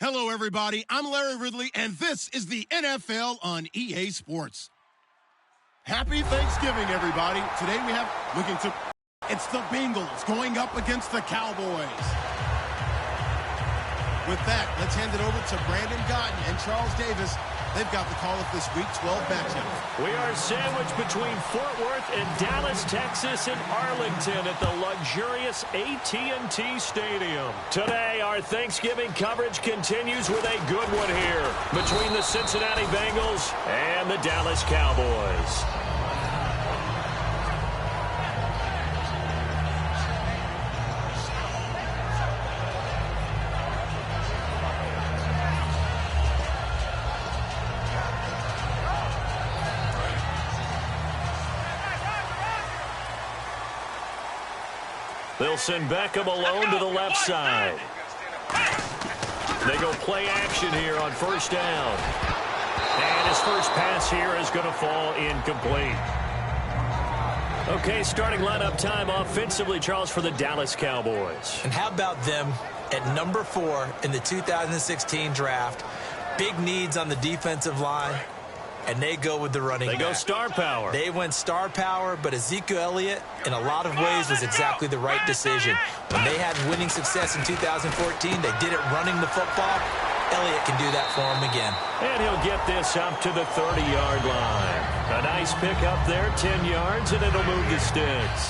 Hello, everybody. I'm Larry Ridley, and this is the NFL on EA Sports. Happy Thanksgiving, everybody. Today we have it's the Bengals going up against the Cowboys. With that, let's hand it over to Brandon Gotten and Charles Davis. They've got the call of this Week 12 matchup. We are sandwiched between Fort Worth and Dallas, Texas, and Arlington at the luxurious AT&T Stadium. Today, our Thanksgiving coverage continues with a good one here between the Cincinnati Bengals and the Dallas Cowboys. They'll send Beckham alone to the left side. They go play action here on first down. And his first pass here is going to fall incomplete. Okay, starting lineup time offensively, Charles, for the Dallas Cowboys. And how about them at number 4 in the 2016 draft? Big needs on the defensive line. And they go with the running back. They go star power. They went star power, but Ezekiel Elliott, in a lot of ways, was exactly the right decision. When they had winning success in 2014, they did it running the football. Elliott can do that for them again. And he'll get this up to the 30-yard line. A nice pick up there, 10 yards, and it'll move the sticks.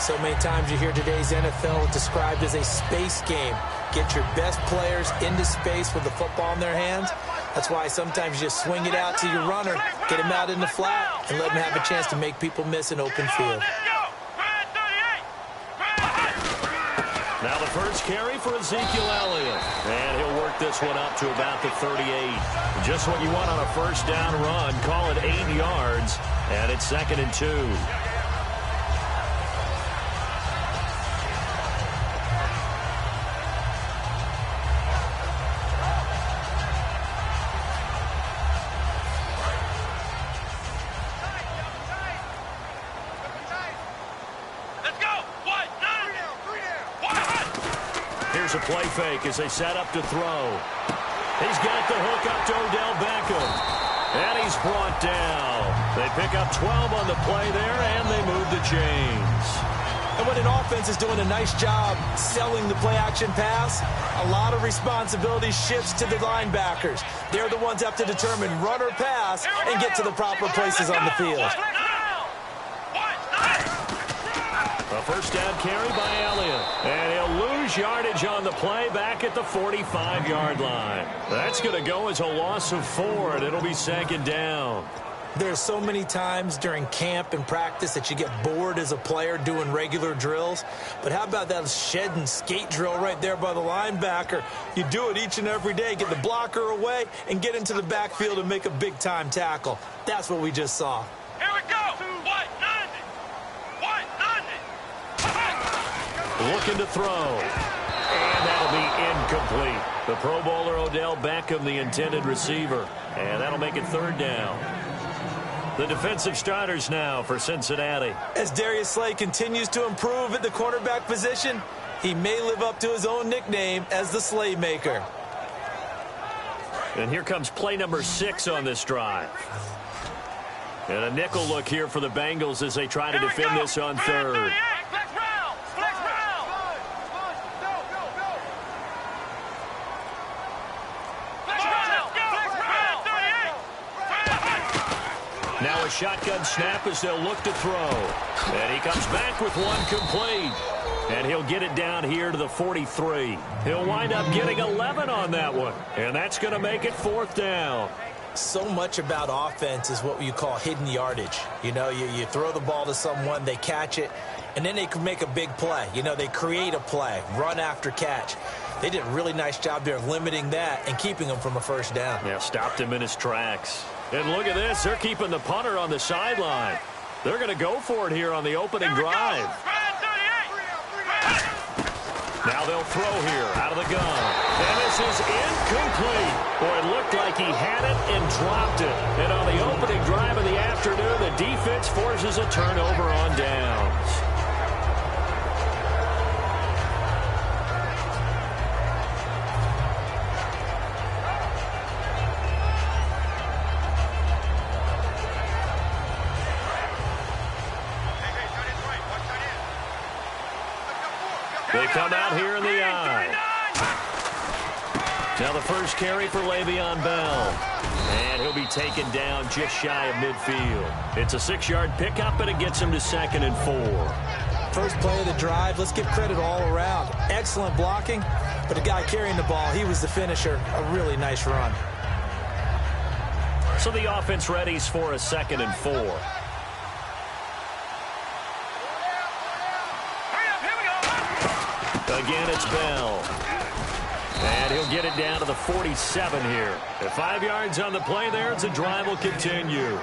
So many times you hear today's NFL described as a space game. Get your best players into space with the football in their hands. That's why sometimes you just swing it out to your runner, get him out in the flat, and let him have a chance to make people miss an open field. Now the first carry for Ezekiel Elliott. And he'll work this one up to about the 38. Just what you want on a first down run. Call it 8 yards, and it's 2nd and 2. Here's a play fake as they set up to throw. He's got the hook up to Odell Beckham. And he's brought down. They pick up 12 on the play there, and they move the chains. And when an offense is doing a nice job selling the play-action pass, a lot of responsibility shifts to the linebackers. They're the ones that have to determine run or pass and get to the proper places on the field. A first down carry by Elliott. And he'll lose yardage on the play back at the 45-yard line. That's going to go as a loss of 4, and it'll be 2nd down. There's so many times during camp and practice that you get bored as a player doing regular drills. But how about that shed and skate drill right there by the linebacker? You do it each and every day. Get the blocker away and get into the backfield and make a big-time tackle. That's what we just saw. Here we go. Looking to throw. And that'll be incomplete. The Pro Bowler Odell Beckham, the intended receiver. And that'll make it 3rd down. The defensive starters now for Cincinnati. As Darius Slay continues to improve at the cornerback position, he may live up to his own nickname as the Slaymaker. And here comes play number 6 on this drive. And a nickel look here for the Bengals as they try to defend this on 3rd. Now a shotgun snap as they'll look to throw. And he comes back with one complete. And he'll get it down here to the 43. He'll wind up getting 11 on that one. And that's going to make it 4th down. So much about offense is what you call hidden yardage. You know, you throw the ball to someone, they catch it, and then they can make a big play. You know, they create a play, run after catch. They did a really nice job there of limiting that and keeping him from a first down. Yeah, stopped him in his tracks. And look at this. They're keeping the punter on the sideline. They're going to go for it here on the opening drive. Now they'll throw here out of the gun. And this is incomplete. Boy, it looked like he had it and dropped it. And on the opening drive of the afternoon, the defense forces a turnover on downs. They come out here in the eye. Now the first carry for Le'Veon Bell. And he'll be taken down just shy of midfield. It's a 6-yard pickup, and it gets him to 2nd and 4. First play of the drive, let's give credit all around. Excellent blocking, but the guy carrying the ball, he was the finisher. A really nice run. So the offense readies for a 2nd and 4. Again, it's Bell. And he'll get it down to the 47 here. At 5 yards on the play there, the drive will continue.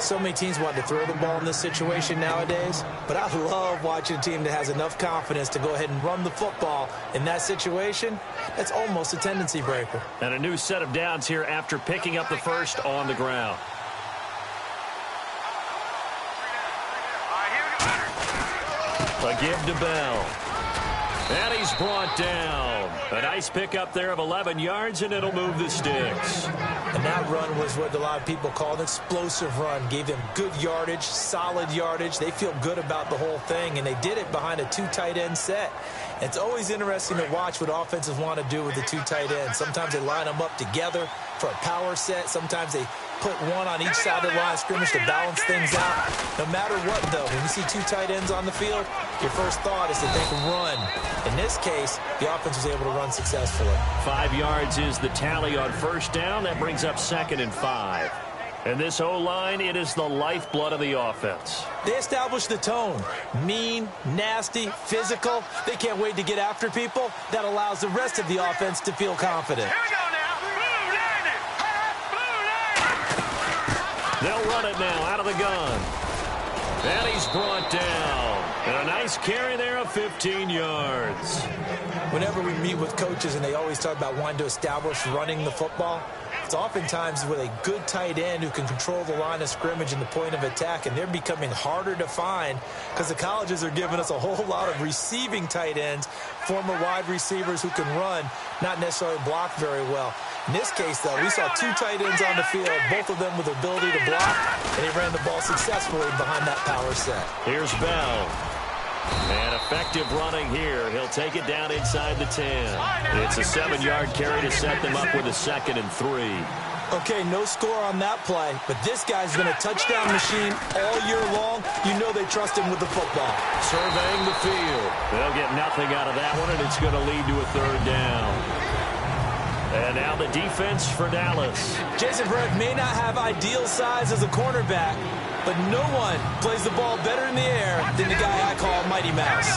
So many teams want to throw the ball in this situation nowadays, but I love watching a team that has enough confidence to go ahead and run the football in that situation. That's almost a tendency breaker. And a new set of downs here after picking up the first on the ground. A give to Bell. And he's brought down. A nice pickup there of 11 yards, and it'll move the sticks. And that run was what a lot of people call an explosive run. Gave them good yardage, solid yardage. They feel good about the whole thing, and they did it behind a 2 tight end set. It's always interesting to watch what offenses want to do with the 2 tight ends. Sometimes they line them up together for a power set. Sometimes they put one on each side of the line of scrimmage to balance things out. No matter what, though, when you see 2 tight ends on the field, your first thought is to think run. In this case, the offense was able to run successfully. 5 yards is the tally on first down. That brings up 2nd and 5. And this O-line, it is the lifeblood of the offense. They established the tone. Mean, nasty, physical. They can't wait to get after people. That allows the rest of the offense to feel confident. Here we go now. Blue line it. Blue line it. They'll run it now out of the gun. And he's brought down. And a nice carry there of 15 yards. Whenever we meet with coaches and they always talk about wanting to establish running the football, it's oftentimes with a good tight end who can control the line of scrimmage and the point of attack, and they're becoming harder to find because the colleges are giving us a whole lot of receiving tight ends, former wide receivers who can run, not necessarily block very well. In this case, though, we saw 2 tight ends on the field, both of them with the ability to block, and they ran the ball successfully behind that power set. Here's Bell. And effective running here. He'll take it down inside the 10. It's a 7-yard carry to set them up with a 2nd and 3. Okay, no score on that play, but this guy's been a touchdown machine all year long. You know they trust him with the football. Surveying the field. They'll get nothing out of that one, and it's going to lead to a 3rd down. And now the defense for Dallas. Jason Verrett may not have ideal size as a cornerback, but no one plays the ball better in the air than the guy I call Mighty Mouse.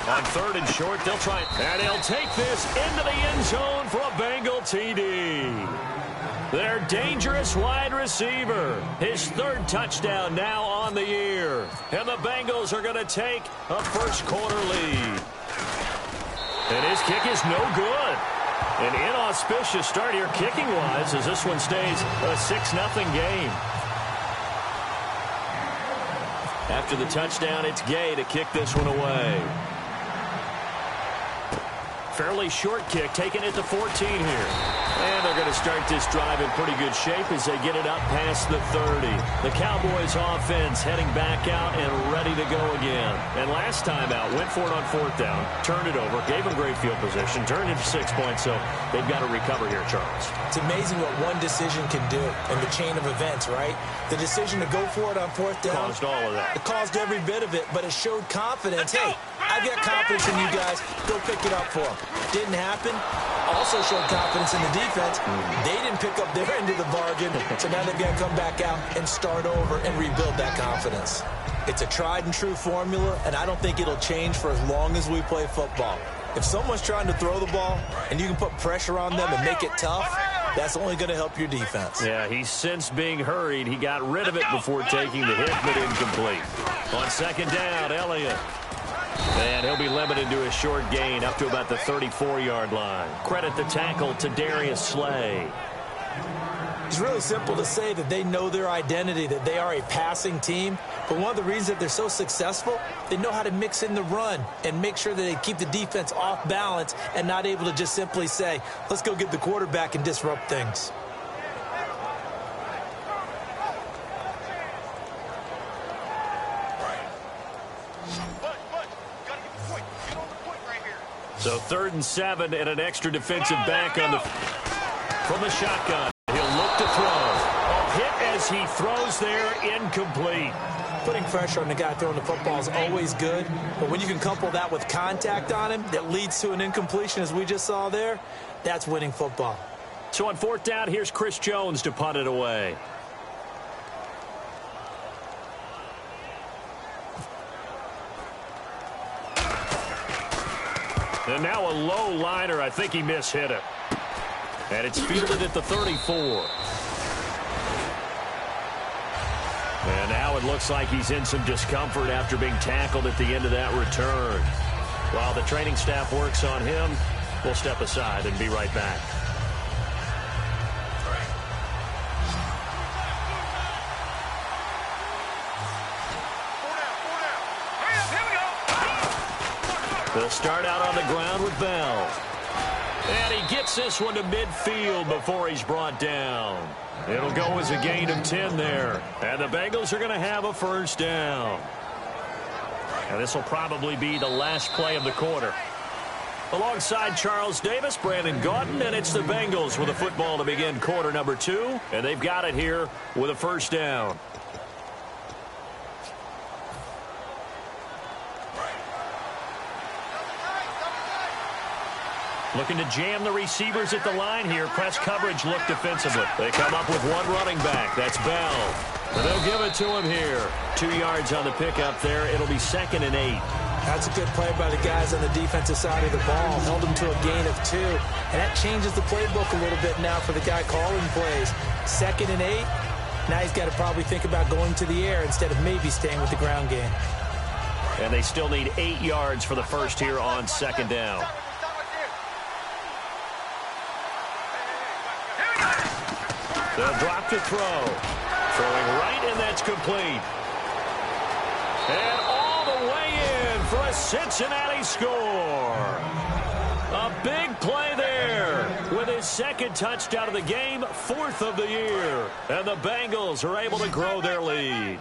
On 3rd and short, they'll try. And he'll take this into the end zone for a Bengal TD. Their dangerous wide receiver. His 3rd touchdown now on the year. And the Bengals are going to take a first-quarter lead. And his kick is no good. An inauspicious start here kicking-wise as this one stays a 6-0 game. After the touchdown, it's Gay to kick this one away. Fairly short kick, taking it to 14 here. And they're going to start this drive in pretty good shape as they get it up past the 30. The Cowboys offense heading back out and ready to go again. And last time out, went for it on 4th down, turned it over, gave them great field position, turned it to 6 points, so they've got to recover here, Charles. It's amazing what one decision can do in the chain of events, right? The decision to go for it on 4th down. Caused all of that. It caused every bit of it, but it showed confidence. Hey, I've got confidence in you guys. Go pick it up for them. Didn't happen. Also showed confidence in the defense. They didn't pick up their end of the bargain, so now they've got to come back out and start over and rebuild that confidence. It's a tried and true formula, and I don't think it'll change for as long as we play football. If someone's trying to throw the ball and you can put pressure on them and make it tough, that's only going to help your defense. Yeah, he's since being hurried. He got rid of it before taking the hit, but incomplete. On 2nd down, Elliott. And he'll be limited to a short gain up to about the 34-yard line. Credit the tackle to Darius Slay. It's really simple to say that they know their identity, that they are a passing team. But one of the reasons that they're so successful, they know how to mix in the run and make sure that they keep the defense off balance and not able to just simply say, let's go get the quarterback and disrupt things. So 3rd and 7 and an extra defensive back on from the shotgun. He'll look to throw. A hit as he throws there, incomplete. Putting pressure on the guy throwing the football is always good, but when you can couple that with contact on him that leads to an incompletion, as we just saw there, that's winning football. So on 4th down, here's Chris Jones to punt it away. And now a low liner. I think he mishit it. And it's fielded at the 34. And now it looks like he's in some discomfort after being tackled at the end of that return. While the training staff works on him, we'll step aside and be right back. They'll start out on the ground with Bell. And he gets this one to midfield before he's brought down. It'll go as a gain of 10 there. And the Bengals are going to have a 1st down. And this will probably be the last play of the quarter. Alongside Charles Davis, Brandon Gaudin, and it's the Bengals with a football to begin quarter number 2. And they've got it here with a 1st down. Looking to jam the receivers at the line here. Press coverage look defensively. They come up with one running back. That's Bell. And they'll give it to him here. 2 yards on the pickup there. It'll be 2nd and 8. That's a good play by the guys on the defensive side of the ball. Held him to a gain of 2. And that changes the playbook a little bit now for the guy calling plays. 2nd and 8. Now he's got to probably think about going to the air instead of maybe staying with the ground game. And they still need 8 yards for the first here on 2nd down. They'll drop to throw. Throwing right, and that's complete. And all the way in for a Cincinnati score. A big play there with his 2nd touchdown of the game, 4th of the year. And the Bengals are able to grow their lead.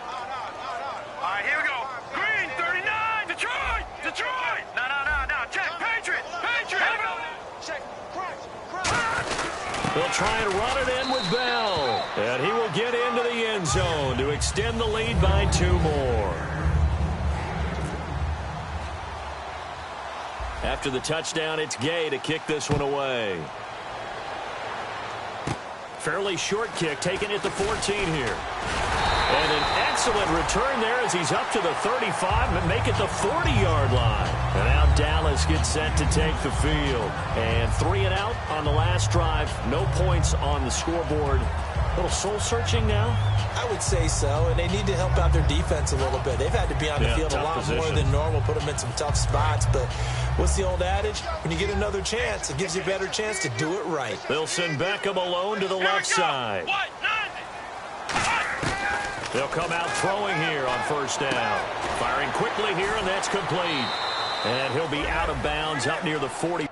All right, here we go. Green, 39, Detroit, Detroit. No. Check, Patriot. Check, They'll try and run it in with Bell. And he will get into the end zone to extend the lead by 2 more. After the touchdown, it's Gay to kick this one away. Fairly short kick, taken at the 14 here. And an excellent return there as he's up to the 35 and make it the 40-yard line. And now Dallas gets set to take the field. And 3 and out on the last drive. No points on the scoreboard. A little soul-searching now? I would say so, and they need to help out their defense a little bit. They've had to be on the field a lot more than normal, put them in some tough spots. But what's the old adage? When you get another chance, it gives you a better chance to do it right. They'll send Beckham alone to the left side. They'll come out throwing here on 1st down. Firing quickly here, and that's complete. And he'll be out of bounds up near the 40.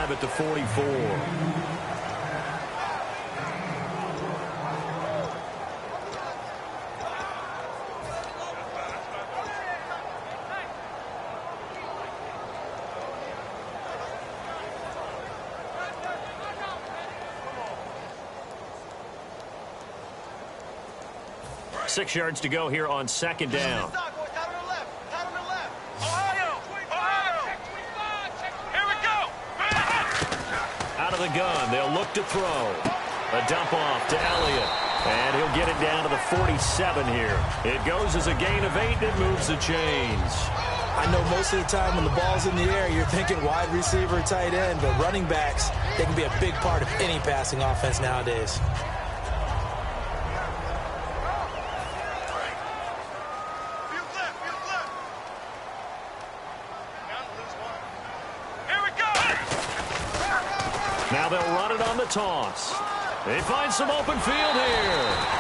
At the 44. Six yards to go here on 2nd down. Out of the gun, they'll look to throw. A dump off to Elliott. And he'll get it down to the 47 here. It goes as a gain of 8 and moves the chains. I know most of the time when the ball's in the air, you're thinking wide receiver, tight end, but running backs, they can be a big part of any passing offense nowadays. Now they'll run it on the toss. They find some open field here.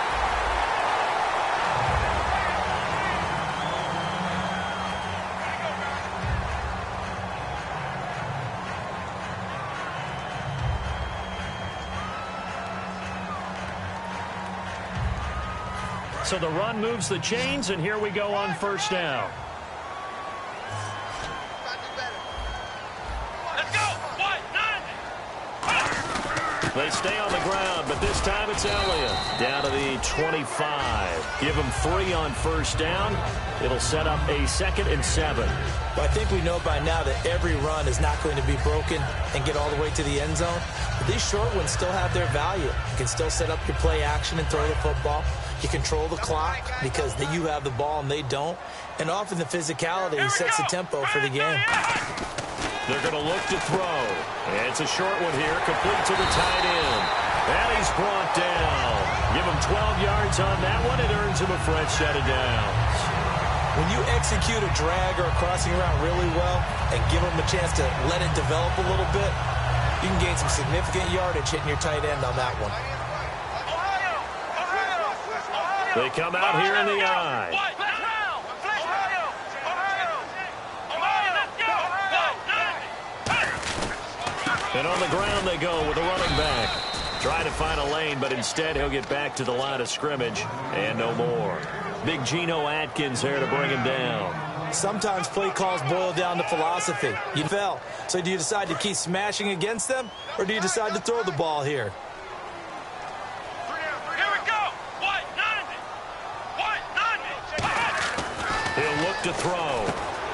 So the run moves the chains, and here we go on first down. They stay on the ground, but this time it's Elliott. Down to the 25. Give him 3 on first down. It'll set up a 2nd and 7. Well, I think we know by now that every run is not going to be broken and get all the way to the end zone. But these short ones still have their value. You can still set up your play action and throw the football. You control the clock because you have the ball and they don't. And often the physicality sets the tempo for the game. They're going to look to throw. And it's a short one here, complete to the tight end. And he's brought down. Give him 12 yards on that one. It earns him a fresh set of downs. When you execute a drag or a crossing route really well and give them a chance to let it develop a little bit, you can gain some significant yardage hitting your tight end on that one. They come out here in the eye. And on the ground they go with a running back. Trying to find a lane, but instead he'll get back to the line of scrimmage. And no more. Big Geno Atkins there to bring him down. Sometimes play calls boil down to philosophy. You fell. So do you decide to keep smashing against them, or do you decide to throw the ball here? He'll look to throw.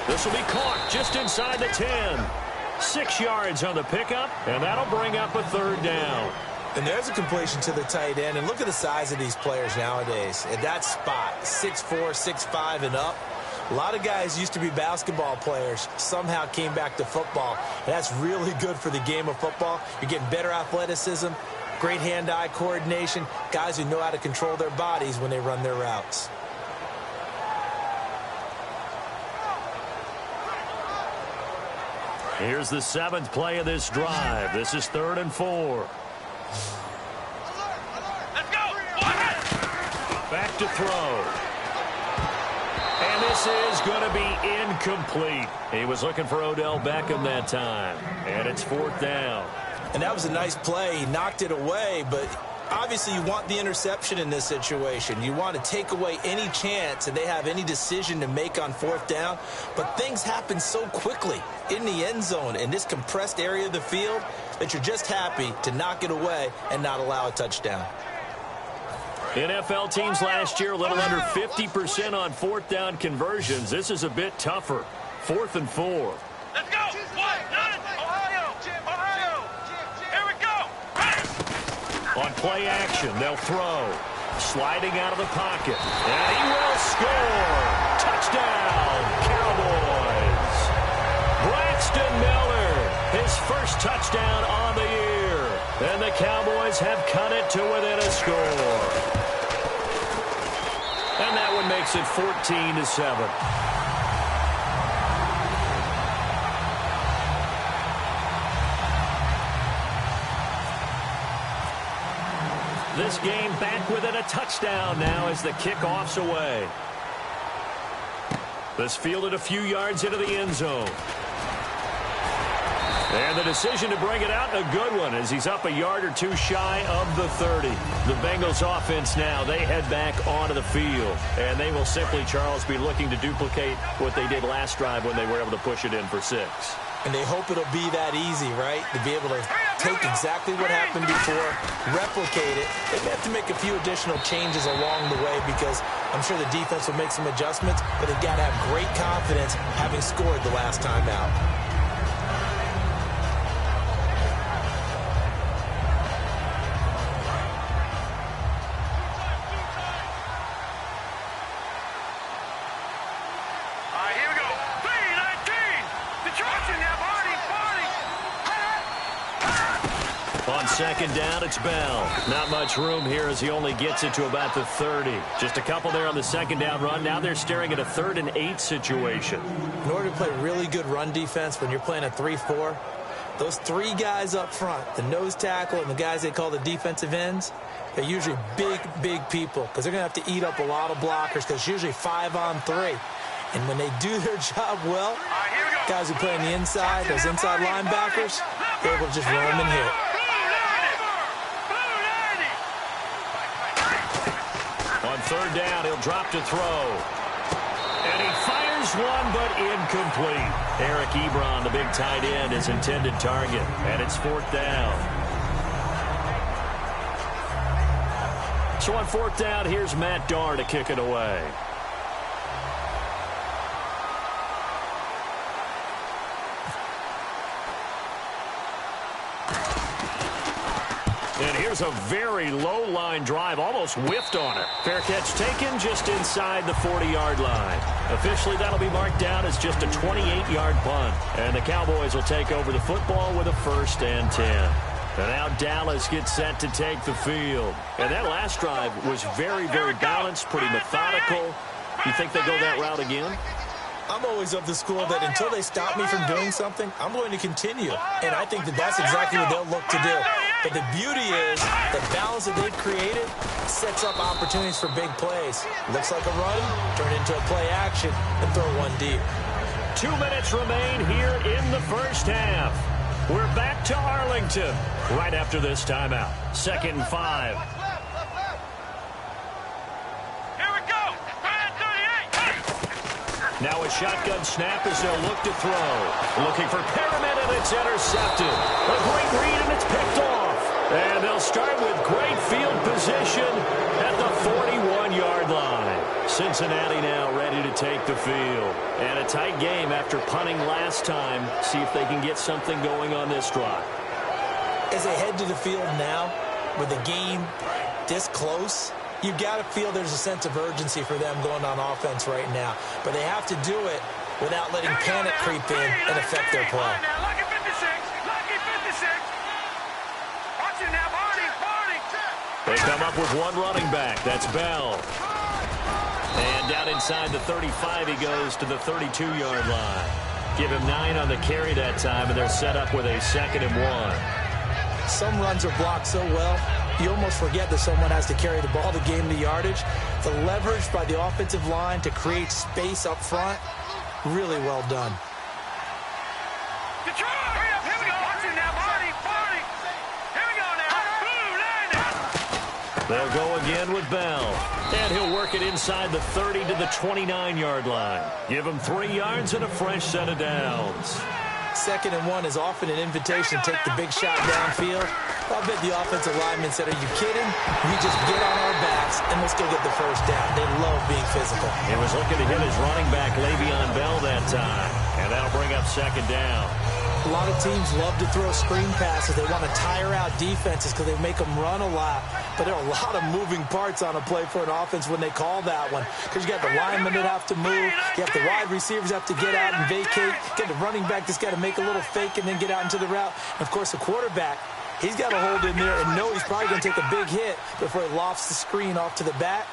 This will be caught just inside the 10. 6 yards on the pickup, and that'll bring up a 3rd down. And there's a completion to the tight end. And look at the size of these players nowadays. At that spot, 6'4", 6'5", and up. A lot of guys used to be basketball players, somehow came back to football. And that's really good for the game of football. You're getting better athleticism, great hand-eye coordination, guys who know how to control their bodies when they run their routes. Here's the 7th play of this drive. This is 3rd and 4. Let's go. Back to throw. And this is going to be incomplete. He was looking for Odell Beckham that time. And it's 4th down. And that was a nice play. He knocked it away, but obviously you want the interception in this situation. You want to take away any chance that they have any decision to make on 4th down. But things happen so quickly in the end zone in this compressed area of the field that you're just happy to knock it away and not allow a touchdown. NFL teams last year a little under 50% on 4th down conversions. This is a bit tougher. 4th and 4. Let's go. Ohio. Here we go. On play action, they'll throw. Sliding out of the pocket. And he will score. Touchdown, Cowboys. Braxton Miller, his first touchdown on the year. And the Cowboys have cut it to within a score. And that one makes it 14-7. This game back within a touchdown now as the kickoff's away. This fielded a few yards into the end zone. And the decision to bring it out, a good one, as he's up a yard or two shy of the 30. The Bengals offense now, they head back onto the field. And they will simply, Charles, be looking to duplicate what they did last drive when they were able to push it in for 6. And they hope it'll be that easy, right? To be able to take exactly what happened before, replicate it. They may have to make a few additional changes along the way because I'm sure the defense will make some adjustments, but they've got to have great confidence having scored the last time out. Second down, it's Bell. Not much room here as he only gets it to about the 30. Just a couple there on the second down run. Now they're staring at a 3rd and 8 situation. In order to play really good run defense when you're playing a 3-4, those three guys up front, the nose tackle and the guys they call the defensive ends, they're usually big, big people because they're going to have to eat up a lot of blockers because it's usually 5-on-3. And when they do their job well, guys who play on the inside, those inside linebackers, they're able to just roam and hit. On third down, he'll drop to throw. And he fires one, but incomplete. Eric Ebron, the big tight end, his intended target. And it's fourth down. So on fourth down, here's Matt Darr to kick it away. And here's a very low-line drive, almost whiffed on it. Fair catch taken just inside the 40-yard line. Officially, that'll be marked down as just a 28-yard punt. And the Cowboys will take over the football with a 1st and 10. And now Dallas gets set to take the field. And that last drive was very, very balanced, pretty methodical. You think they go that route again? I'm always of the school that until they stop me from doing something, I'm going to continue. And I think that that's exactly what they'll look to do. But the beauty is the balance that they've created sets up opportunities for big plays. Looks like a run, turn it into a play action, and throw one deep. 2 minutes remain here in the first half. We're back to Arlington right after this timeout. 2nd and 5. Now a shotgun snap as they'll look to throw. Looking for Perriman, and it's intercepted. A great read, and it's picked off. And they'll start with great field position at the 41-yard line. Cincinnati now ready to take the field. And a tight game after punting last time. See if they can get something going on this drive. As they head to the field now, with the game this close, you've got to feel there's a sense of urgency for them going on offense right now. But they have to do it without letting panic creep in and affect their play. Lucky 56. Lucky 56. Watch it now, Barney. They come up with one running back. That's Bell. And down inside the 35, he goes to the 32-yard line. Give him 9 on the carry that time, and they're set up with a 2nd and 1. Some runs are blocked so well, you almost forget that someone has to carry the ball to gain the yardage. The leverage by the offensive line to create space up front, really well done. Detroit! Here we go. Watch it now, Barney. Here we go now. Boom, They'll go again with Bell. And he'll work it inside the 30 to the 29-yard line. Give him 3 yards and a fresh set of downs. 2nd and 1 is often an invitation to take the big shot downfield. I'll bet the offensive lineman said, are you kidding? We just get on our backs and let's go get the first down. They love being physical. He was looking to hit his running back, Le'Veon Bell, that time. And that'll bring up 2nd down. A lot of teams love to throw screen passes. They want to tire out defenses because they make them run a lot. But there are a lot of moving parts on a play for an offense when they call that one. Because you got the linemen that have to move. You have the wide receivers have to get out and vacate. You got the running back that's got to make a little fake and then get out into the route. And, of course, the quarterback, he's got to hold in there and know he's probably going to take a big hit before he lofts the screen off to the back.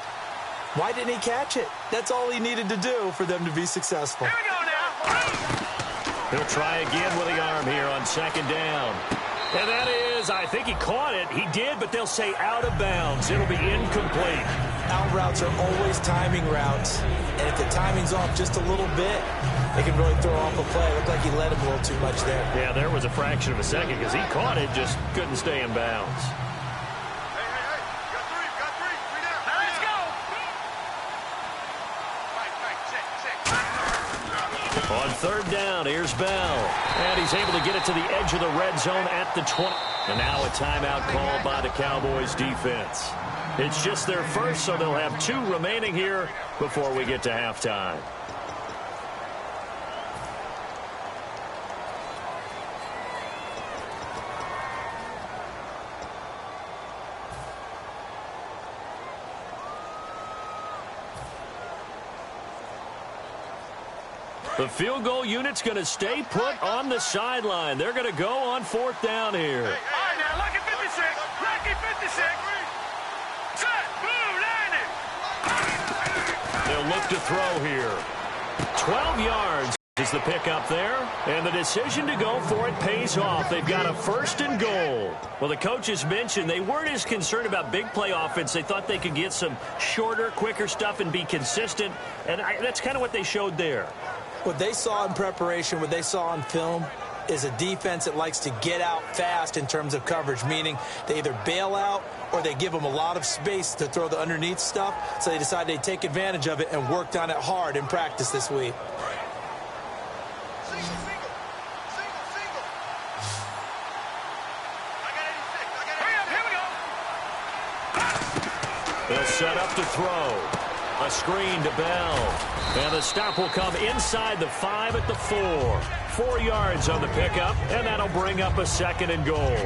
Why didn't he catch it? That's all he needed to do for them to be successful. Here we go now. He'll try again with the arm here on 2nd down. And that is, I think he caught it. He did, but they'll say out of bounds. It'll be incomplete. Out routes are always timing routes. And if the timing's off just a little bit, they can really throw off a play. Looked like he let him a little too much there. Yeah, there was a fraction of a second because he caught it, just couldn't stay in bounds. On 3rd down, here's Bell. And he's able to get it to the edge of the red zone at the 20. And now a timeout called by the Cowboys defense. It's just their first, so they'll have 2 remaining here before we get to halftime. The field goal unit's going to stay put on the sideline. They're going to go on 4th down here. All right, now, lucky 56. Lucky 56. Set. Boom, landed. They'll look to throw here. 12 yards. Is the pick up there, and the decision to go for it pays off. They've got a 1st and goal. Well, the coaches mentioned they weren't as concerned about big play offense. They thought they could get some shorter, quicker stuff and be consistent, and that's kind of what they showed there. What they saw in preparation, what they saw on film, is a defense that likes to get out fast in terms of coverage, meaning they either bail out or they give them a lot of space to throw the underneath stuff, so they decided they'd take advantage of it and worked on it hard in practice this week. They'll set up to throw. A screen to Bell. And the stop will come inside the 5 at the 4. 4 yards on the pickup, and that'll bring up a 2nd and goal.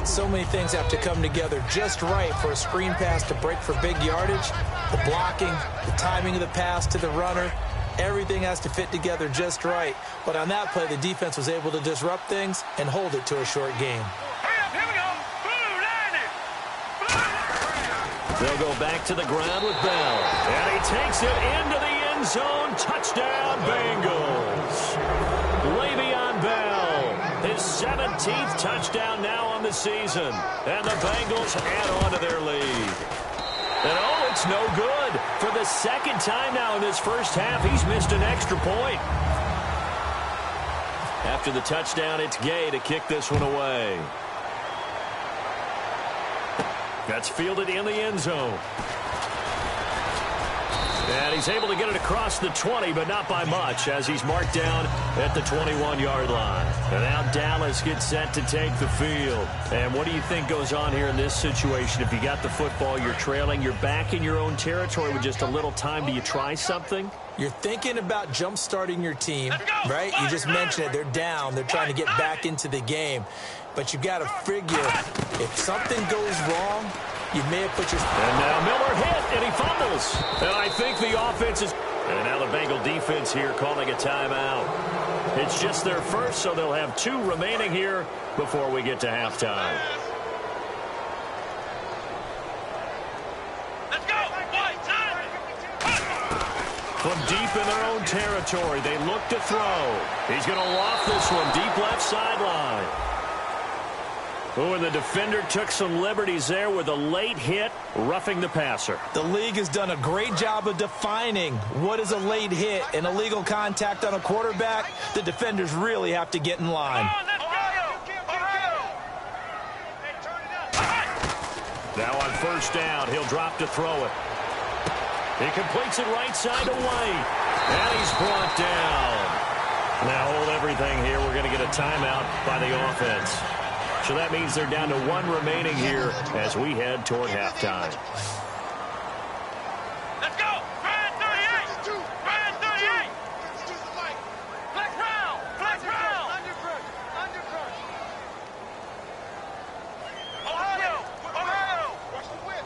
So many things have to come together just right for a screen pass to break for big yardage. The blocking, the timing of the pass to the runner, everything has to fit together just right. But on that play, the defense was able to disrupt things and hold it to a short game. They'll go back to the ground with Bell. And he takes it into the end zone. Touchdown, Bengals. Le'Veon Bell, his 17th touchdown now on the season. And the Bengals add on to their lead. And oh, it's no good. For the 2nd time now in this first half, he's missed an extra point. After the touchdown, it's Gay to kick this one away. That's fielded in the end zone. And he's able to get it across the 20, but not by much, as he's marked down at the 21-yard line. And now Dallas gets set to take the field. And what do you think goes on here in this situation? If you got the football, you're trailing, you're back in your own territory with just a little time. Do you try something? You're thinking about jump-starting your team, right? You just mentioned it. They're down. They're trying to get back into the game. But you got to figure, if something goes wrong, you may have put your... And now Miller hit, and he fumbles. And I think the offense is... And now the Bengal defense here calling a timeout. It's just their first, so they'll have 2 remaining here before we get to halftime. Let's go! From deep in their own territory, they look to throw. He's going to loft this one deep left sideline. Oh, and the defender took some liberties there with a late hit, roughing the passer. The league has done a great job of defining what is a late hit and illegal contact on a quarterback. The defenders really have to get in line. Now on 1st down, he'll drop to throw it. He completes it right side to White. And he's brought down. Now hold everything here. We're going to get a timeout by the offense. So that means they're down to 1 remaining here as we head toward halftime. Let's go! Brand 38! Brand 38! Flex round! Flex round! Under pressure! Ohio! Watch the whip!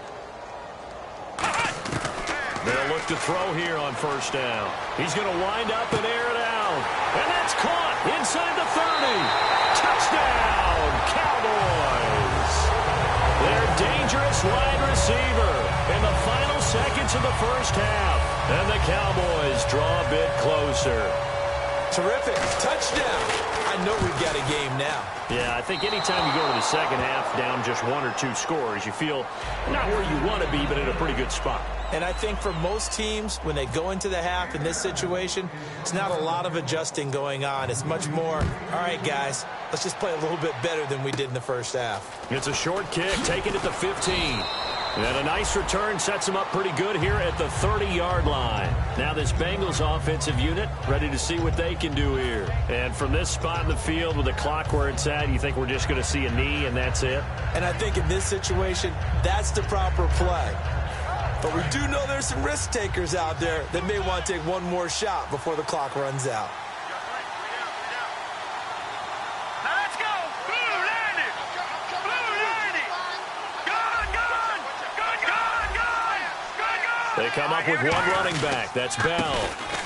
They'll look to throw here on 1st down. He's going to wind up and air it out. And that's caught inside the 30. Touchdown! Cowboys. Their dangerous wide receiver in the final seconds of the first half. And the Cowboys draw a bit closer. Terrific. Touchdown. I know we've got a game now. Yeah, I think anytime you go to the second half down just 1 or 2 scores, you feel not where you want to be, but in a pretty good spot. And I think for most teams, when they go into the half in this situation, it's not a lot of adjusting going on. It's much more, all right, guys, let's just play a little bit better than we did in the first half. It's a short kick, taken at the 15. And a nice return sets them up pretty good here at the 30-yard line. Now this Bengals offensive unit ready to see what they can do here. And from this spot in the field with the clock where it's at, you think we're just going to see a knee and that's it? And I think in this situation, that's the proper play. But we do know there's some risk takers out there that may want to take one more shot before the clock runs out. Now let's go! Blue landed! Blue landed! Gun! They come up with one running back. That's Bell.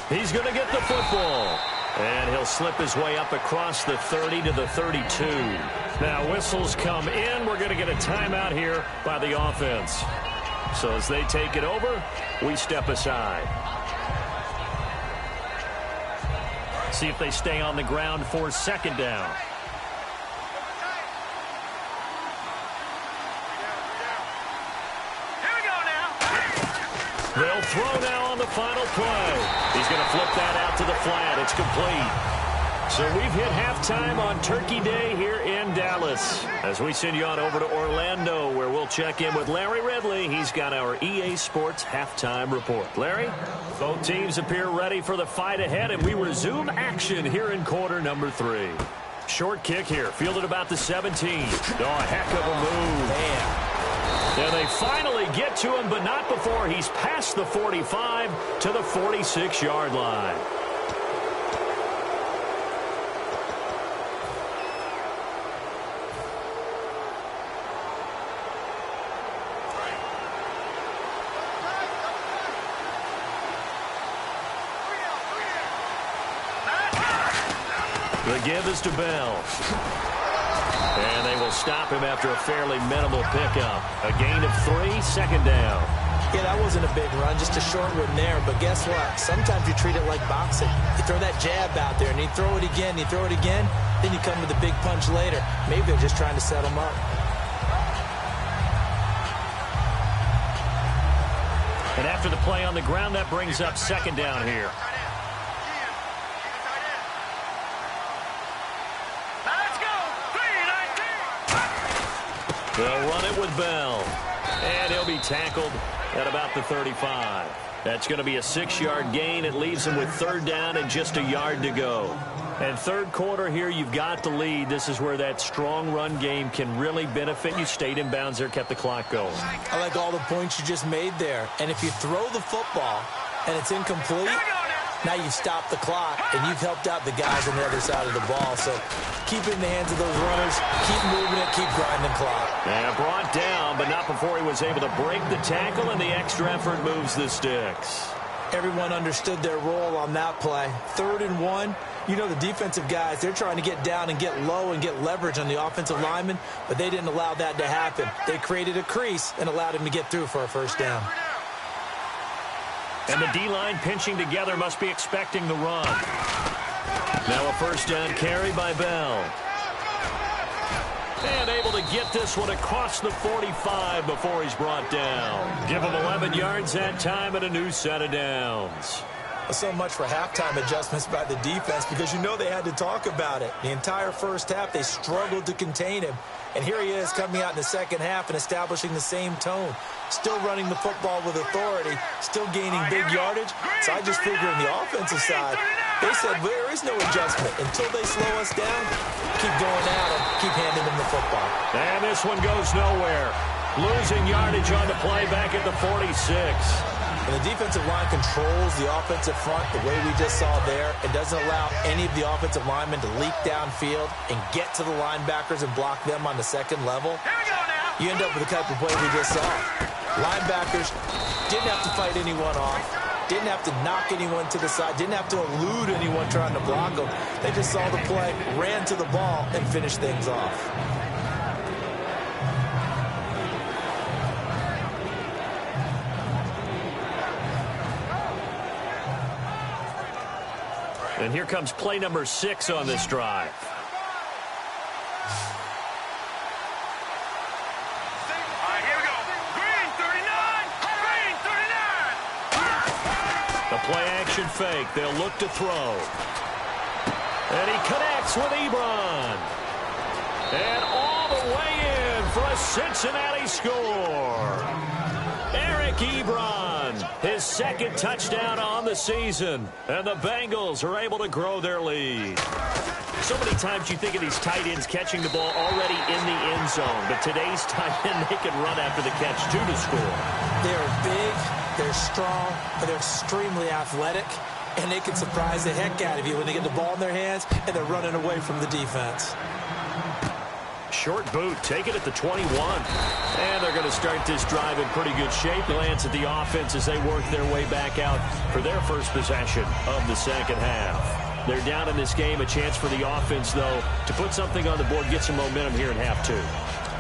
He's going to get the football. And he'll slip his way up across the 30 to the 32. Now whistles come in. We're going to get a timeout here by the offense. So as they take it over, we step aside. See if they stay on the ground for second down. They'll throw now on the final play. He's going to flip that out to the flat. It's complete. So we've hit halftime on Turkey Day here in Dallas. As we send you on over to Orlando, where we'll check in with Larry Ridley. He's got our EA Sports halftime report. Larry? Both teams appear ready for the fight ahead, and we resume action here in quarter number 3. Short kick here, fielded about the 17. Oh, a heck of a move. Man. And they finally get to him, but not before he's past the 45 to the 46-yard line. The give is to Bell. And they will stop him after a fairly minimal pickup. A gain of 3, second down. Yeah, that wasn't a big run, just a short one there. But guess what? Sometimes you treat it like boxing. You throw that jab out there, and you throw it again, you throw it again, then you come with a big punch later. Maybe they're just trying to set him up. And after the play on the ground, that brings up second down here. They'll run it with Bell. And he'll be tackled at about the 35. That's going to be a 6-yard gain. It leaves him with third down and just a yard to go. And third quarter here, you've got the lead. This is where that strong run game can really benefit you. Stayed in bounds there, kept the clock going. I like all the points you just made there. And if you throw the football and it's incomplete, now you've stopped the clock, and you've helped out the guys on the other side of the ball. So keep it in the hands of those runners. Keep moving it. Keep grinding the clock. And brought down, but not before he was able to break the tackle, and the extra effort moves the sticks. Everyone understood their role on that play. 3rd and 1. You know the defensive guys, they're trying to get down and get low and get leverage on the offensive lineman, but they didn't allow that to happen. They created a crease and allowed him to get through for a first down. And the D-line pinching together, must be expecting the run. Now a first down carry by Bell. And able to get this one across the 45 before he's brought down. Give him 11 yards that time and a new set of downs. So much for halftime adjustments by the defense, because you know they had to talk about it. The entire first half, they struggled to contain him. And here he is coming out in the second half and establishing the same tone. Still running the football with authority, still gaining big yardage. So I just figure on the offensive side, they said there is no adjustment. Until they slow us down, keep going at them, keep handing them the football. And this one goes nowhere. Losing yardage on the play back at the 46. And the defensive line controls the offensive front the way we just saw there. It doesn't allow any of the offensive linemen to leak downfield and get to the linebackers and block them on the second level. You end up with the type of play we just saw. Linebackers didn't have to fight anyone off, didn't have to knock anyone to the side, didn't have to elude anyone trying to block them. They just saw the play, ran to the ball, and finished things off. And here comes play number 6 on this drive. All right, here we go. Green 39. Green 39. The play action fake. They'll look to throw. And he connects with Ebron. And all the way in for a Cincinnati score. Eric Ebron, his second touchdown on the season. And the Bengals are able to grow their lead. So many times you think of these tight ends catching the ball already in the end zone. But today's tight end, they can run after the catch, too, to score. They're big, they're strong, but they're extremely athletic. And they can surprise the heck out of you when they get the ball in their hands and they're running away from the defense. Short boot, take it at the 21. And they're going to start this drive in pretty good shape. Glance at the offense as they work their way back out for their first possession of the second half. They're down in this game. A chance for the offense, though, to put something on the board, get some momentum here in half 2.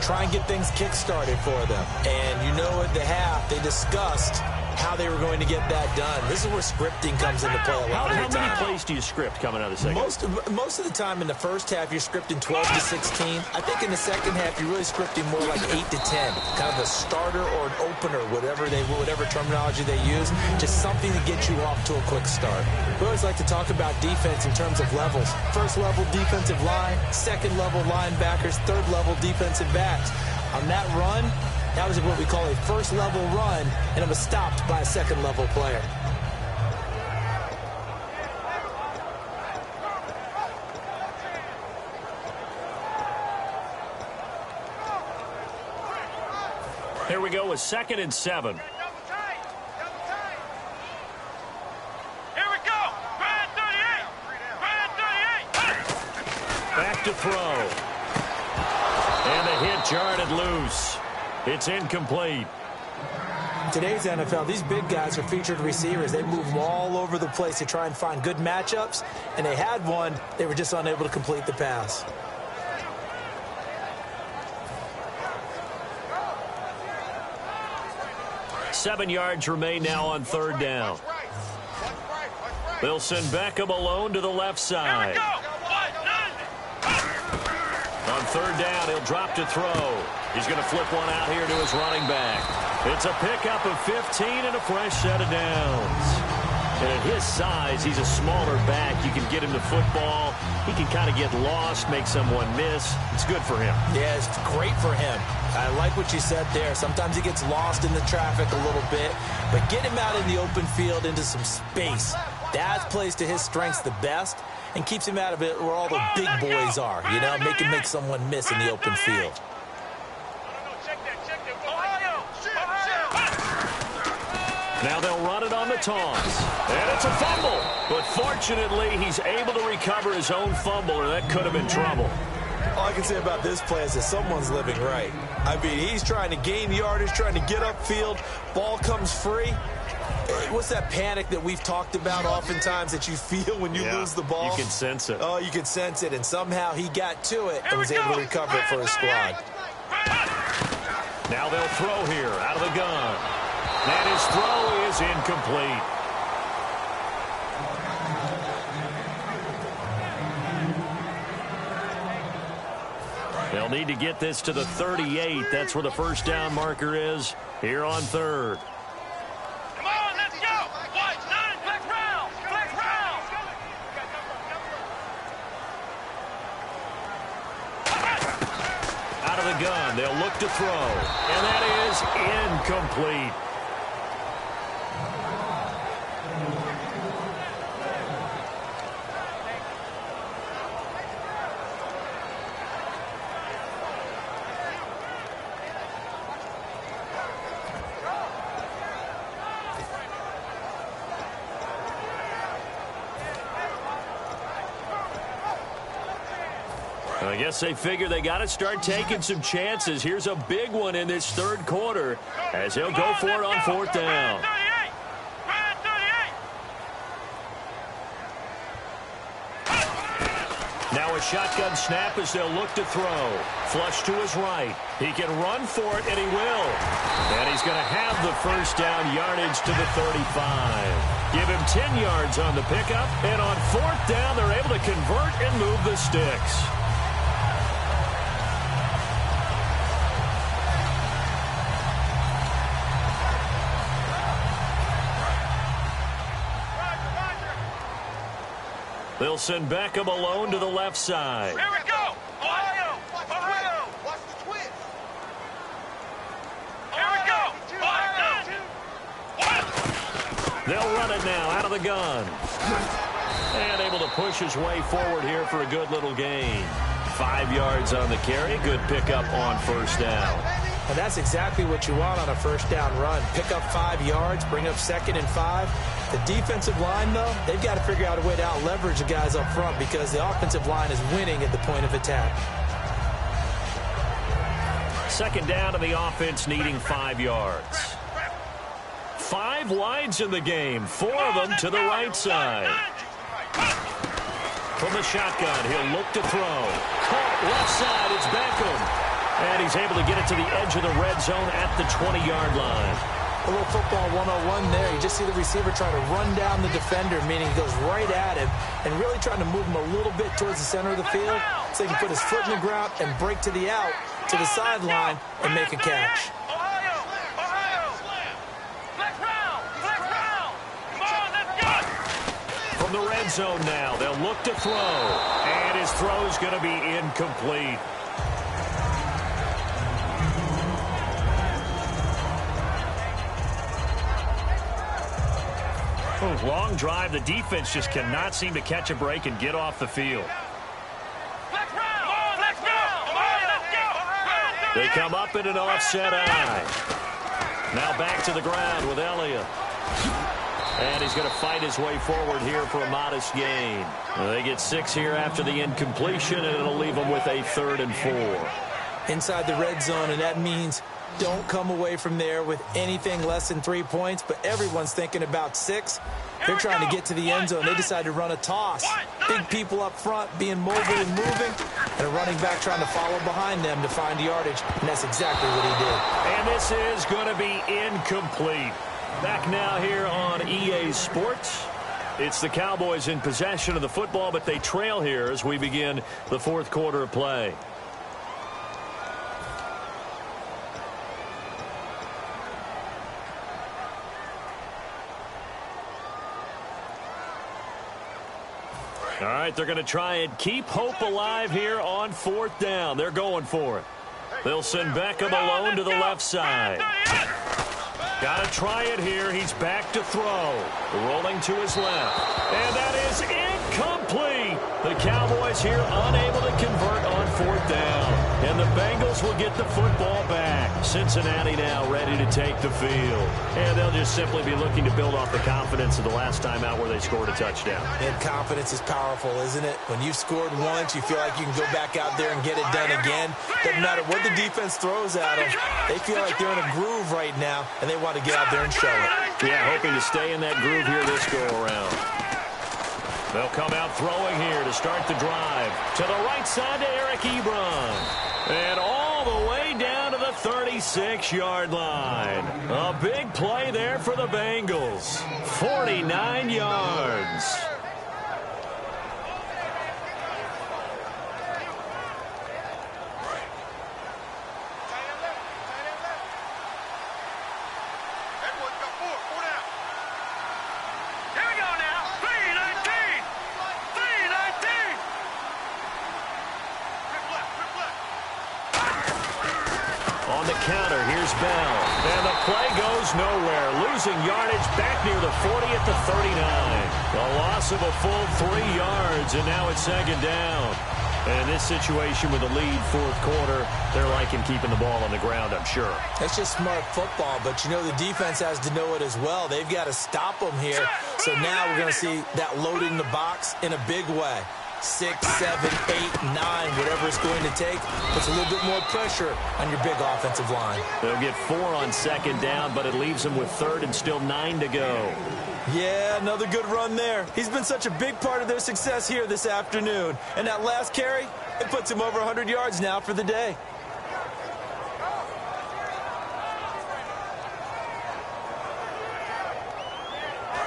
Try and get things kick-started for them. And you know at the half, they discussed how they were going to get that done. This is where scripting comes into play a lot of the time. How many plays do you script coming out of the second? Most of the time in the first half, you're scripting 12 to 16. I think in the second half, you're really scripting more like 8 to 10. Kind of a starter or an opener, whatever terminology they use. Just something to get you off to a quick start. We always like to talk about defense in terms of levels. First level defensive line, second level linebackers, third level defensive backs. On that run, that was what we call a first level run, and it was stopped by a second level player. Here we go with 2nd and 7. Back to throw. And the hit jarred loose. It's incomplete. In today's NFL, these big guys are featured receivers. They move all over the place to try and find good matchups, and they had one. They were just unable to complete the pass. Seven yards remain now on 3rd down. They'll send Beckham alone to the left side. On 3rd down, he'll drop to throw. He's going to flip one out here to his running back. It's a pickup of 15 and a fresh set of downs. And at his size, he's a smaller back. You can get him to football. He can kind of get lost, make someone miss. It's good for him. Yeah, it's great for him. I like what you said there. Sometimes he gets lost in the traffic a little bit, but get him out in the open field into some space. That plays to his strengths the best and keeps him out of it where all the big boys are, you know, make someone miss in the open field. Now they'll run it on the toss. And it's a fumble. But fortunately, he's able to recover his own fumble, or that could have been trouble. All I can say about this play is that someone's living right. I mean, he's trying to gain yardage, trying to get upfield. Ball comes free. What's that panic that we've talked about oftentimes that you feel when you lose the ball? You can sense it. Oh, you can sense it. And somehow he got to it and was able to recover it for his squad. Now they'll throw here out of the gun. And his throw is incomplete. They'll need to get this to the 38. That's where the first down marker is here on 3rd. Come on, let's go. Watch, 9, flex round, flex round. Out of the gun, they'll look to throw. And that is incomplete. I guess they figure they got to start taking some chances. Here's a big one in this 3rd quarter as he'll go for it on 4th down. Now a shotgun snap as they'll look to throw. Flush to his right. He can run for it, and he will. And he's going to have the first down yardage to the 35. Give him 10 yards on the pickup, and on 4th down, they're able to convert and move the sticks. They'll send Beckham alone to the left side. Here we go. Ohio. Ohio. Watch the twist. Here we go. They'll run it now out of the gun. And able to push his way forward here for a good little gain. 5 yards on the carry. Good pickup on 1st down. And that's exactly what you want on a 1st down run. Pick up 5 yards, bring up 2nd and 5. The defensive line, though, they've got to figure out a way to out-leverage the guys up front because the offensive line is winning at the point of attack. 2nd down to the offense needing 5 yards. 5 wides in the game, 4 of them to the right side. From the shotgun, he'll look to throw. Caught left side, it's Beckham. And he's able to get it to the edge of the red zone at the 20-yard line. A little football 101 there. You just see the receiver trying to run down the defender, meaning he goes right at him and really trying to move him a little bit towards the center of the field so he can put his foot in the ground and break to the out, to the sideline, and make a catch. From the red zone now, they'll look to throw, and his throw's going to be incomplete. Long drive. The defense just cannot seem to catch a break and get off the field. They come up in an offset eye. Now back to the ground with Elliott. And he's going to fight his way forward here for a modest gain. They get 6 here after the incompletion, and it'll leave them with a 3rd and 4. Inside the red zone, and that means don't come away from there with anything less than 3 points, but everyone's thinking about 6. They're trying to get to the end zone. They decide to run a toss. Big people up front being mobile and moving, and a running back trying to follow behind them to find yardage, and that's exactly what he did. And this is going to be incomplete. Back now here on EA Sports. It's the Cowboys in possession of the football, but they trail here as we begin the 4th quarter of play. All right, they're going to try and keep hope alive here on 4th down. They're going for it. They'll send Beckham alone to the left side. Got to try it here. He's back to throw. Rolling to his left. And that is incomplete. The Cowboys here unable to convert on 4th down. And the Bengals will get the football back. Cincinnati now ready to take the field. And they'll just simply be looking to build off the confidence of the last time out where they scored a touchdown. And confidence is powerful, isn't it? When you've scored once, you feel like you can go back out there and get it done again. Doesn't matter what the defense throws at them. They feel like they're in a groove right now, and they want to get out there and show it. Yeah, hoping to stay in that groove here this go-around. They'll come out throwing here to start the drive. To the right side to Eric Ebron. And all the way down to the 36-yard line. A big play there for the Bengals. 49 yards. Counter, here's Bell, and the play goes nowhere, losing yardage back near the 40 at the 39. A loss of a full 3 yards, and now it's 2nd down. And in this situation with a lead 4th quarter, they're liking keeping the ball on the ground, I'm sure. That's just smart football, but you know the defense has to know it as well. They've got to stop them here. So now we're going to see that loading the box in a big way. 6, 7, 8, 9, whatever it's going to take, puts a little bit more pressure on your big offensive line. They'll get 4 on 2nd down, but it leaves them with 3rd and still 9 to go. Yeah, another good run there. He's been such a big part of their success here this afternoon. And that last carry, it puts him over 100 yards now for the day.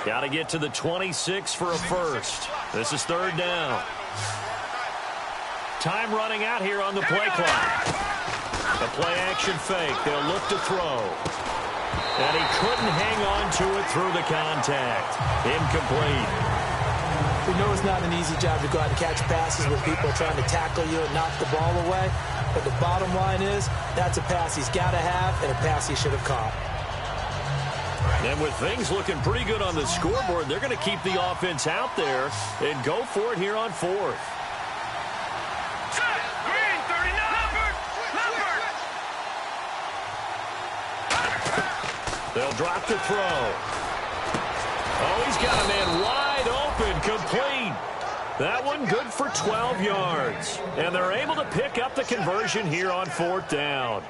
Got to get to the 26 for a first. This is 3rd down. Time running out here on the play clock. A play-action fake. They'll look to throw. And he couldn't hang on to it through the contact. Incomplete. We know it's not an easy job to go out and catch passes where people are trying to tackle you and knock the ball away. But the bottom line is, that's a pass he's got to have and a pass he should have caught. And with things looking pretty good on the scoreboard, they're going to keep the offense out there and go for it here on 4th. They'll drop the throw. Oh, he's got a man wide open, complete. That one good for 12 yards. And they're able to pick up the conversion here on 4th down.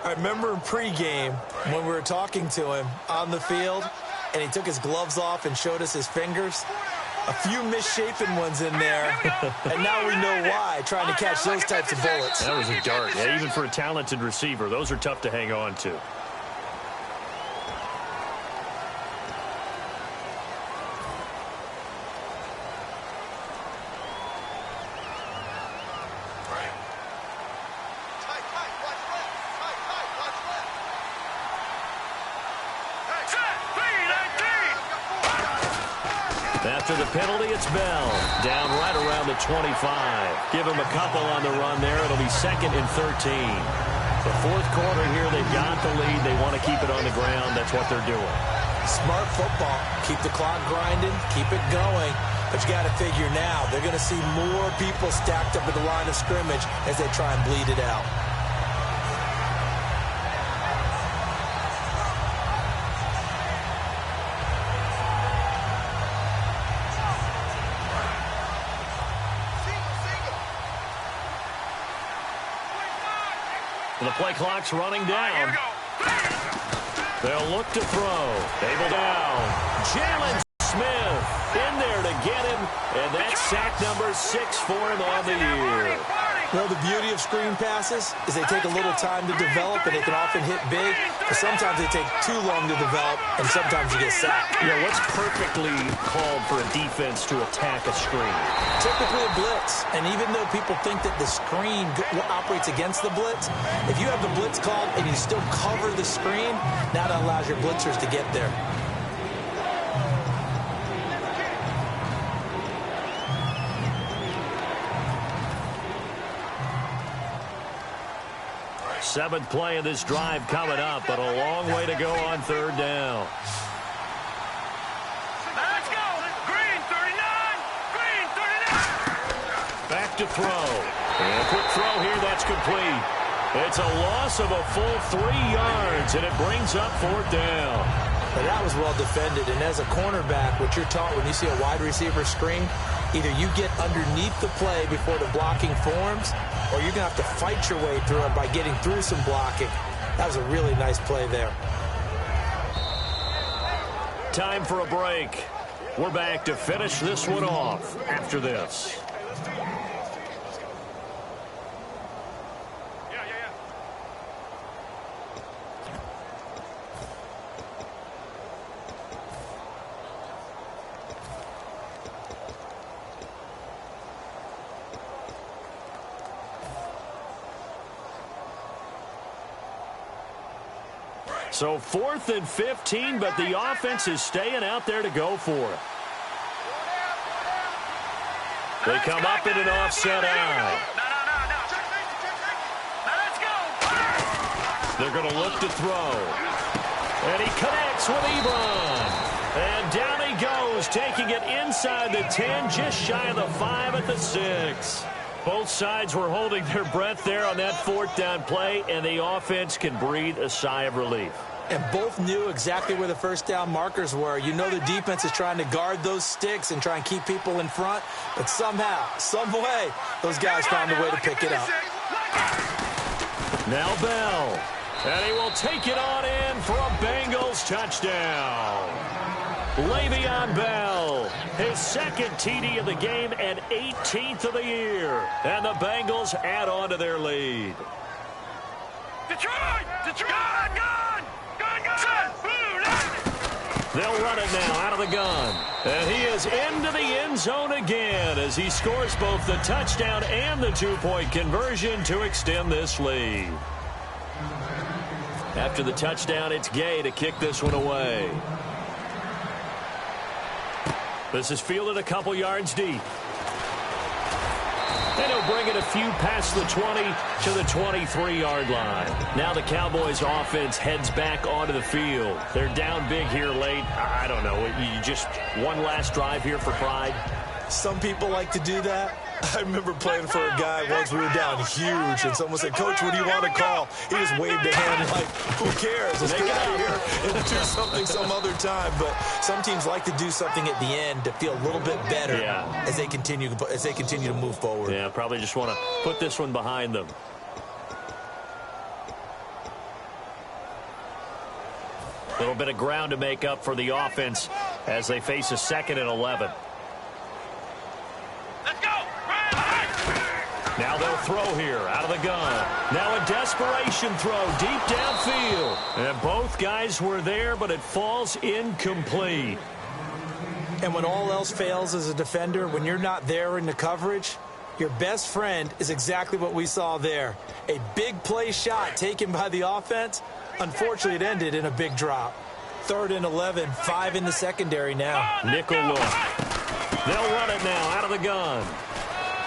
I remember in pregame when we were talking to him on the field, and he took his gloves off and showed us his fingers. A few misshapen ones in there, and now we know why, trying to catch those types of bullets. That was a dart. Yeah, even for a talented receiver, those are tough to hang on to. After the penalty, it's Bell. Down right around the 25. Give him a couple on the run there. It'll be 2nd and 13. The fourth quarter here, they've got the lead. They want to keep it on the ground. That's what they're doing. Smart football. Keep the clock grinding. Keep it going. But you got to figure now, they're going to see more people stacked up at the line of scrimmage as they try and bleed it out. The play clock's running down. They'll look to throw. Able down. Jalen Smith in there to get him. And that's sack number 6 for him on the year. Well, the beauty of screen passes is they take a little time to develop, and they can often hit big. But sometimes they take too long to develop, and sometimes you get sacked. Yeah, what's perfectly called for a defense to attack a screen? Typically a blitz. And even though people think that the screen operates against the blitz, if you have the blitz called and you still cover the screen, now that allows your blitzers to get there. Seventh play of this drive coming up, but a long way to go on 3rd down. Let's go. Green 39. Green 39. Back to throw. And a quick throw here. That's complete. It's a loss of a full 3 yards, and it brings up 4th down. But that was well defended. And as a cornerback, what you're taught when you see a wide receiver screen, either you get underneath the play before the blocking forms, or you're going to have to fight your way through it by getting through some blocking. That was a really nice play there. Time for a break. We're back to finish this one off after this. So 4th and 15, but the offense is staying out there to go for it. They come up in an offset eye. They're going to look to throw. And he connects with Ebron. And down he goes, taking it inside the 10, just shy of the 5 at the 6. Both sides were holding their breath there on that 4th down play, and the offense can breathe a sigh of relief. And both knew exactly where the 1st down markers were. You know the defense is trying to guard those sticks and try and keep people in front, but somehow, some way, those guys found a way to pick it up. Now Bell, and he will take it on in for a Bengals touchdown. Le'Veon Bell, his 2nd TD of the game and 18th of the year. And the Bengals add on to their lead. Detroit! Detroit! Gun! Gun! Gun! They'll run it now out of the gun. And he is into the end zone again as he scores both the touchdown and the 2-point conversion to extend this lead. After the touchdown, it's Gay to kick this one away. This is fielded a couple yards deep. And he'll bring it a few past the 20 to the 23-yard line. Now the Cowboys offense heads back onto the field. They're down big here late. I don't know. You just one last drive here for pride. Some people like to do that. I remember playing for a guy once. We were down huge, and someone said, "Coach, what do you want to call?" He just waved a hand and like, "Who cares? Let's get out of here and do something some other time." But some teams like to do something at the end to feel a little bit better as they continue to move forward. Yeah, probably just want to put this one behind them. A little bit of ground to make up for the offense as they face a 2nd and 11. Now they'll throw here out of the gun. Now a desperation throw deep downfield. And both guys were there, but it falls incomplete. And when all else fails as a defender, when you're not there in the coverage, your best friend is exactly what we saw there. A big play shot taken by the offense. Unfortunately, it ended in a big drop. 3rd and 11, 5 in the secondary now. Nickel look. They'll run it now out of the gun.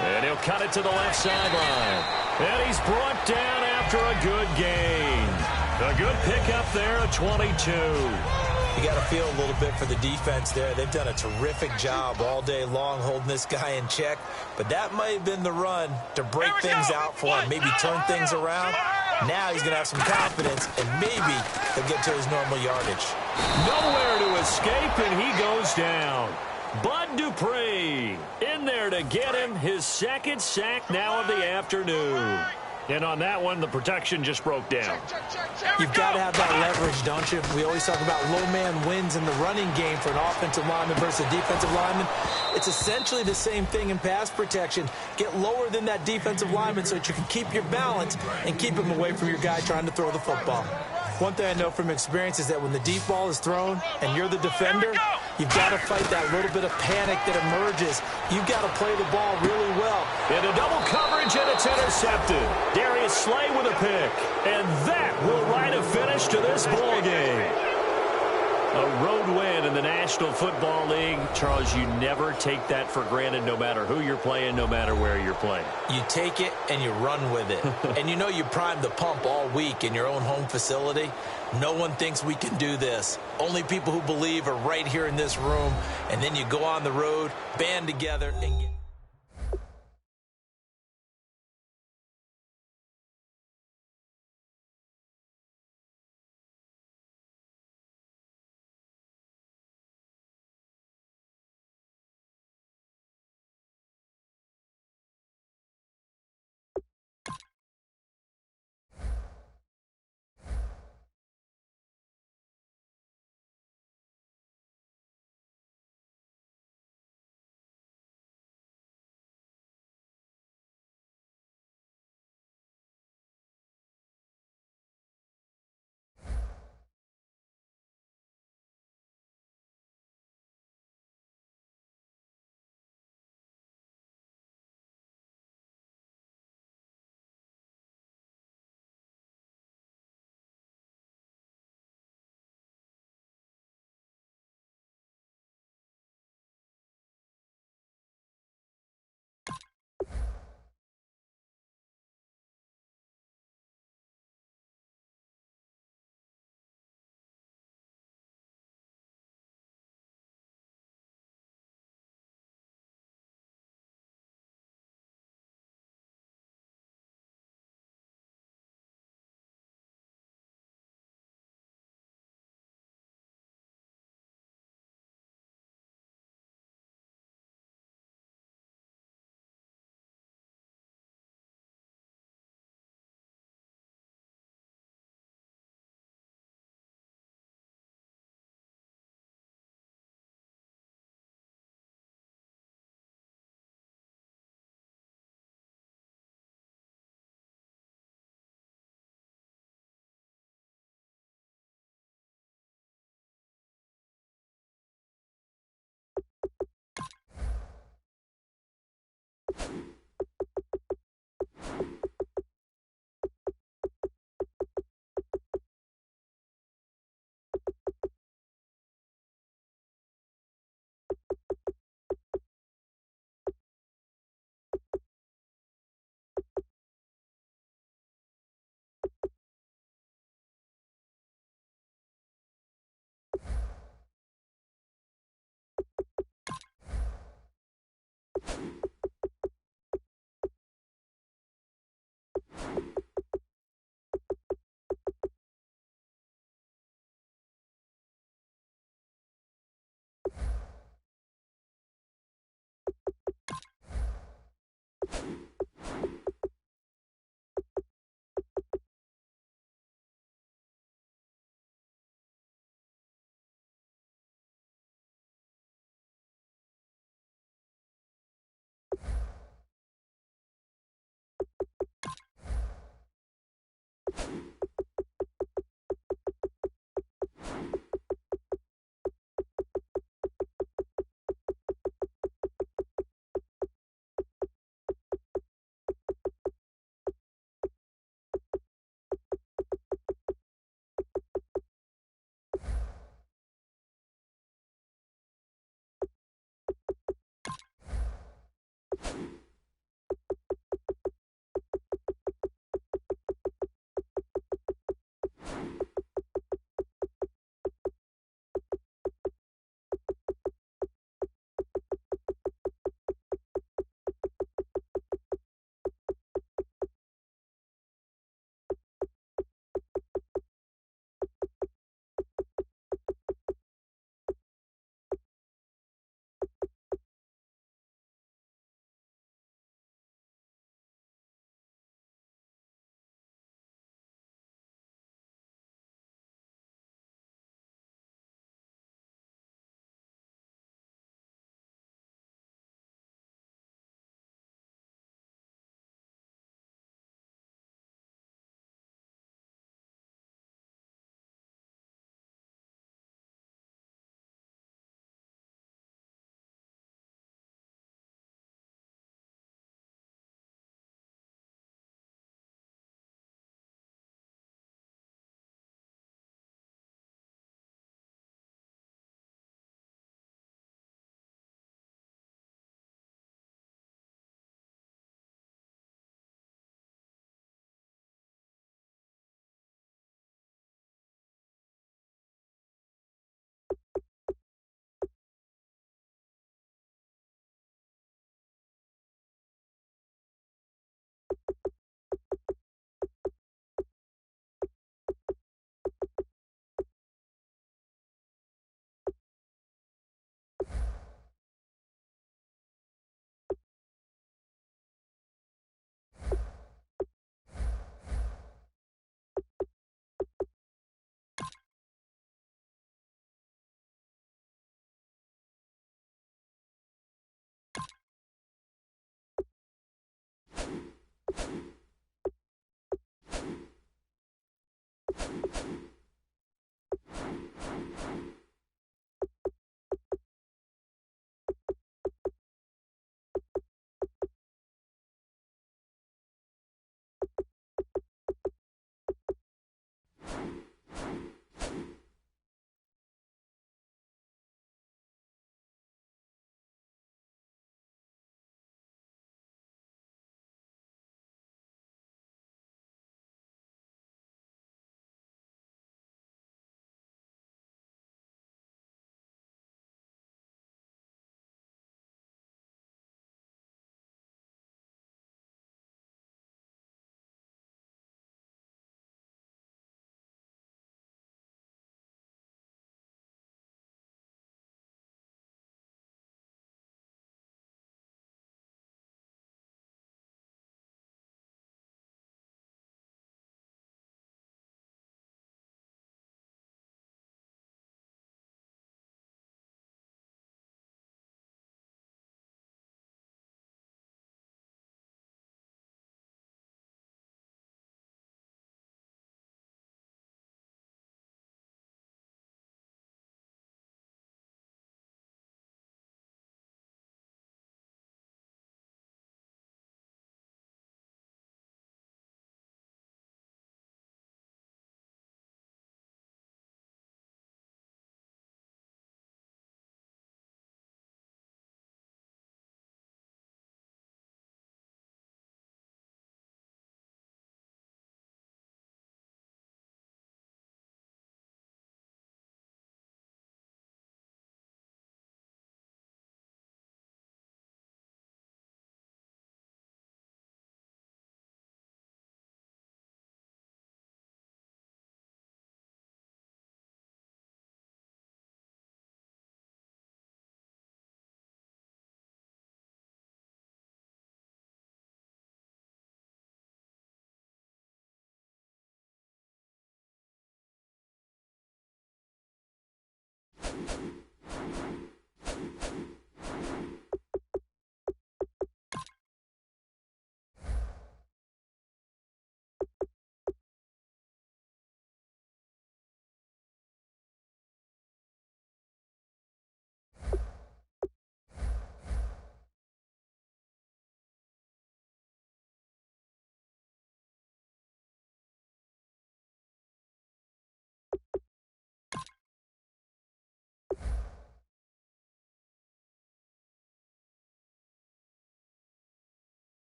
And he'll cut it to the left sideline. And he's brought down after a good gain. A good pickup there at 22. You got to feel a little bit for the defense there. They've done a terrific job all day long holding this guy in check. But that might have been the run to break things out for him, maybe turn things around. Now he's going to have some confidence, and maybe he'll get to his normal yardage. Nowhere to escape, and he goes down. Bud Dupree in there to get him his second sack now of the afternoon. And on that one, the protection just broke down. You've got to have that leverage, don't you? We always talk about low man wins in the running game for an offensive lineman versus a defensive lineman. It's essentially the same thing in pass protection. Get lower than that defensive lineman so that you can keep your balance and keep him away from your guy trying to throw the football. One thing I know from experience is that when the deep ball is thrown and you're the defender, you've got to fight that little bit of panic that emerges. You've got to play the ball really well. Into double coverage, and it's intercepted. Darius Slay with a pick. And that will write a finish to this ball game. A road win in the National Football League. Charles, you never take that for granted no matter who you're playing, no matter where you're playing. You take it and you run with it. And you know you primed the pump all week in your own home facility. No one thinks we can do this. Only people who believe are right here in this room. And then you go on the road, band together, and get